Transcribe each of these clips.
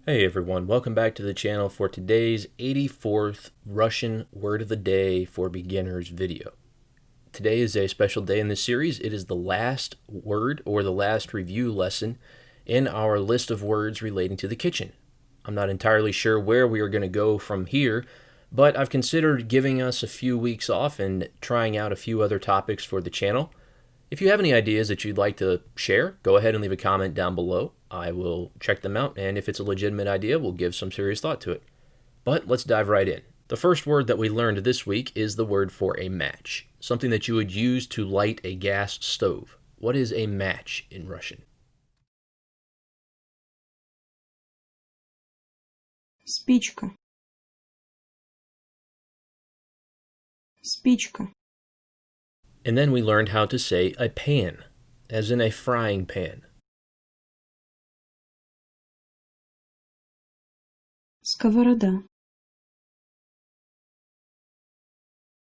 Hey everyone, welcome back to the channel for today's 84th Russian Word of the Day for Beginners video. Today is a special day in this series. It is the last word or the last review lesson in our list of words relating to the kitchen. I'm not entirely sure where we are going to go from here, but I've considered giving us a few weeks off and trying out a few other topics for the channel. If you have any ideas that you'd like to share, go ahead and leave a comment down below. I will check them out, and if it's a legitimate idea, we'll give some serious thought to it. But let's dive right in. The first word that we learned this week is the word for a match, something that you would use to light a gas stove. What is a match in Russian? Спичка. Спичка. And then we learned how to say a pan, as in a frying pan. Сковорода.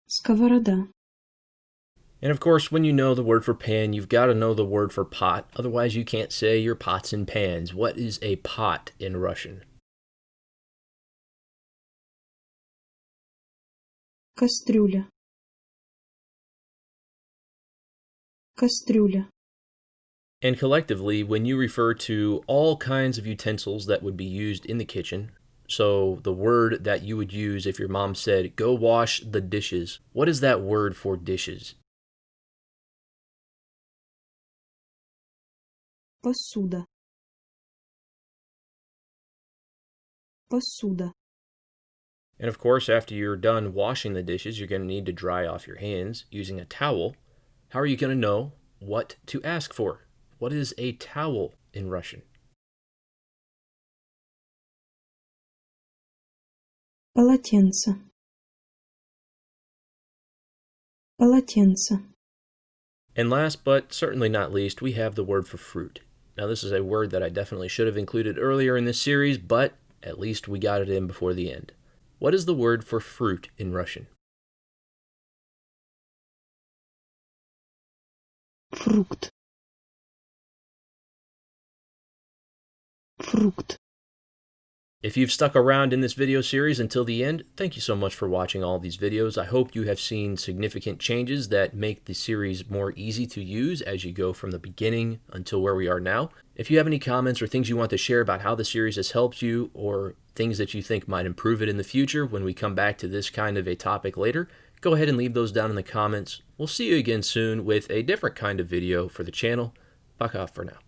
Сковорода. And of course, when you know the word for pan, you've got to know the word for pot. Otherwise, you can't say your pots and pans. What is a pot in Russian? Кастрюля. Кастрюля. And collectively, when you refer to all kinds of utensils that would be used in the kitchen, so the word that you would use if your mom said, go wash the dishes, what is that word for dishes? Посуда. Посуда. And of course, after you're done washing the dishes, you're going to need to dry off your hands using a towel. How are you going to know what to ask for? What is a towel in Russian? Полотенце. Полотенце. And last but certainly not least, we have the word for fruit. Now this is a word that I definitely should have included earlier in this series, but at least we got it in before the end. What is the word for fruit in Russian? Фрукт. Фрукт. If you've stuck around in this video series until the end, thank you so much for watching all these videos. I hope you have seen significant changes that make the series more easy to use as you go from the beginning until where we are now. If you have any comments or things you want to share about how the series has helped you or things that you think might improve it in the future when we come back to this kind of a topic later, go ahead and leave those down in the comments. We'll see you again soon with a different kind of video for the channel. Пока for now.